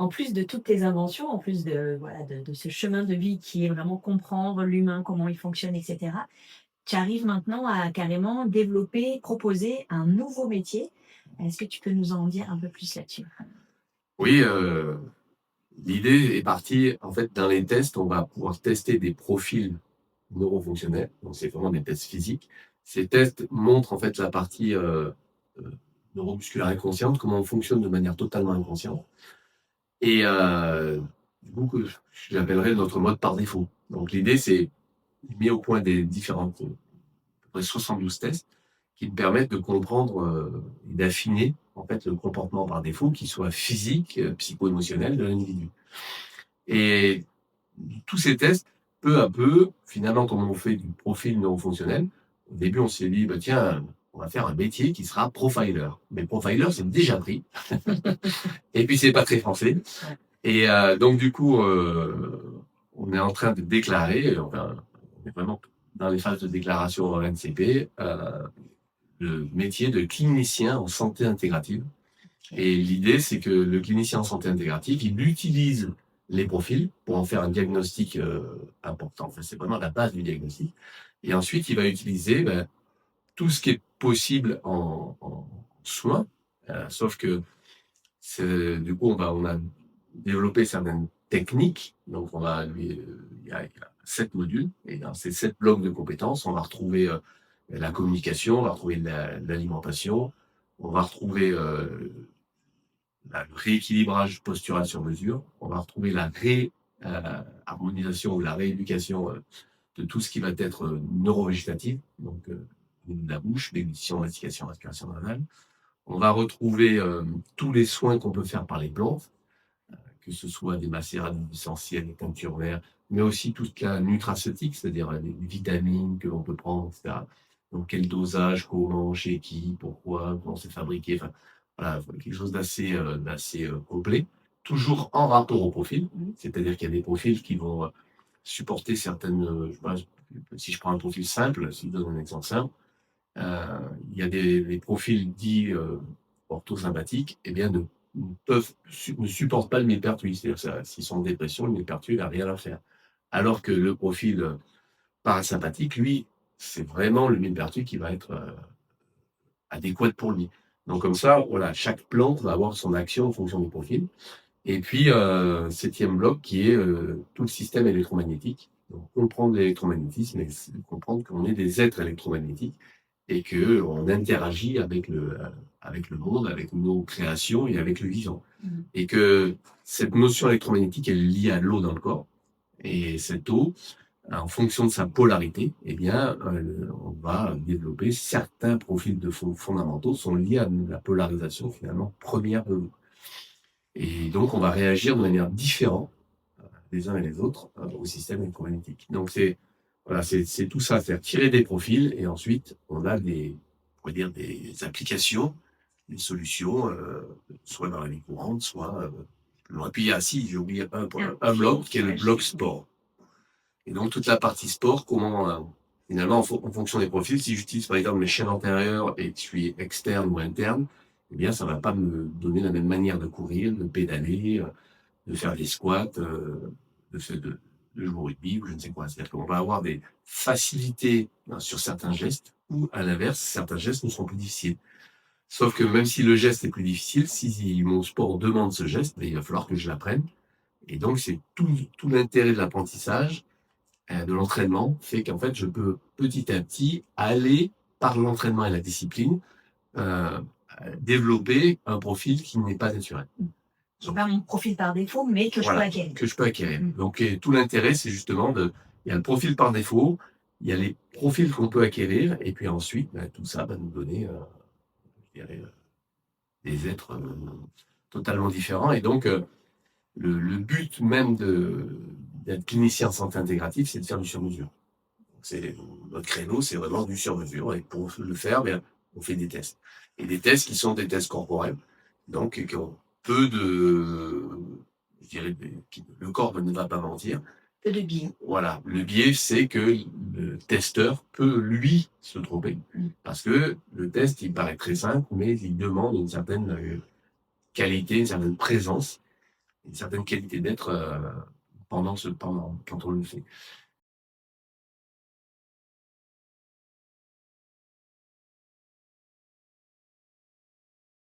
en plus de toutes tes inventions, en plus de, voilà, de ce chemin de vie qui est vraiment comprendre l'humain, comment il fonctionne, et cetera, tu arrives maintenant à carrément développer, proposer un nouveau métier. Est-ce que tu peux nous en dire un peu plus là-dessus? Oui, l'idée est partie, en fait, dans les tests, on va pouvoir tester des profils neurofonctionnels, donc c'est vraiment des tests physiques. Ces tests montrent, en fait, la partie, heu, neuromusculaire inconsciente, comment on fonctionne de manière totalement inconsciente et du coup, que j'appellerais notre mode par défaut. Donc l'idée, c'est mis au point des différentes, à peu près 72 tests qui me permettent de comprendre, et d'affiner, en fait, le comportement par défaut, qu'il soit physique, psycho-émotionnel de l'individu. Et tous ces tests, peu à peu, finalement, comme on fait du profil neurofonctionnel, au début, on s'est dit: «Bah, tiens, on va faire un métier qui sera profiler». Mais profiler, c'est déjà pris et puis c'est pas très français Ouais. et donc du coup, on est en train de déclarer, enfin, on est vraiment dans les phases de déclaration en RNCP, le métier de clinicien en santé intégrative. OK. Et l'idée, c'est que le clinicien en santé intégrative, il utilise les profils pour en faire un diagnostic, important. Enfin, c'est vraiment la base du diagnostic et ensuite il va utiliser, tout ce qui est possible en soins, sauf que c'est du coup, on a développé certaines techniques. Donc on va lui, il y a 7 modules et dans ces 7 blocs de compétences, on va retrouver, la communication, on va retrouver l'alimentation, on va retrouver, le rééquilibrage postural sur mesure. On va retrouver la harmonisation ou la rééducation, de tout ce qui va être, neurovégétatif, donc au niveau de la bouche, déglutition, mastication, respiration nasale. On va retrouver, tous les soins qu'on peut faire par les plantes, que ce soit des macérats d'huiles essentielles, des teintures verts, mais aussi toute la nutraceutique, c'est-à-dire les vitamines que l'on peut prendre, et cetera. Donc quel dosage, comment, chez qui, pourquoi, comment c'est fabriqué, enfin voilà, quelque chose d'assez, complet. Toujours en rapport au profil, c'est-à-dire qu'il y a des profils qui vont, supporter certaines, je sais pas, si je prends un profil simple, si je donne un exemple simple, Heu, il y a des profils dits, orthosympathiques et bien ne supportent pas le millepertuis. C'est-à-dire ça s'ils sont en dépression, le millepertuis, il a rien à faire. Alors que le profil, parasympathique, lui, c'est vraiment le millepertuis qui va être, adéquat pour lui. Donc comme ça, voilà, chaque plante va avoir son action en fonction du profil et puis, 7e bloc qui est, tout le système électromagnétique. Donc comprendre l'électromagnétisme et comprendre qu'on est des êtres électromagnétiques et qu'on interagit avec le monde, avec nos créations et avec le vivant. Et que cette notion électromagnétique, elle est liée à l'eau dans le corps. Et cette eau, en fonction de sa polarité, eh bien, on va développer certains profils de fondamentaux sont liés à la polarisation finalement première de l'eau. Et donc, on va réagir de manière différente les uns et les autres au système électromagnétique. Donc c'est voilà, c'est tout ça, c'est-à-dire tirer des profils et ensuite on a on pourrait dire des applications, des solutions, soit dans la vie courante, soit plus loin. Puis il y a si, j'ai oublié un bloc qui est le bloc sport. Et donc toute la partie sport, comment finalement en fonction des profils, si j'utilise par exemple mes chaînes antérieures et que je suis externe ou interne, eh bien ça va pas me donner la même manière de courir, de pédaler, de faire des squats, de faire de jouer au rugby ou je ne sais quoi. C'est-à-dire qu'on va avoir des facilités, sur certains gestes ou à l'inverse, certains gestes nous seront plus difficiles. Sauf que même si le geste est plus difficile, si mon sport demande ce geste, beh, il va falloir que je l'apprenne et donc c'est tout l'intérêt de l'apprentissage, de l'entraînement, fait qu'en fait je peux petit à petit aller par l'entraînement et la discipline, heu, développer un profil qui n'est pas naturel. J'ai pas mon profil par défaut, mais que je peux Voilà, acquérir. que je peux acquérir. Donc tout l'intérêt, c'est justement il y a le profil par défaut, il y a les profils qu'on peut acquérir et puis ensuite, tout ça va nous donner, je dirais, des êtres, totalement différents et donc le but même d'être clinicien en santé intégrative, c'est de faire du sur-mesure. Donc c'est notre créneau, c'est vraiment du sur-mesure et pour le faire, on fait des tests et des tests qui sont des tests corporels, donc qui ont peu de je dirais des qui le corps ne va pas mentir. Peu de billes. Voilà, le biais, c'est que le testeur peut, lui, se tromper. Parce que le test, il paraît très simple, mais il demande une certaine, qualité, une certaine présence une certaine qualité d'être, quand on le fait.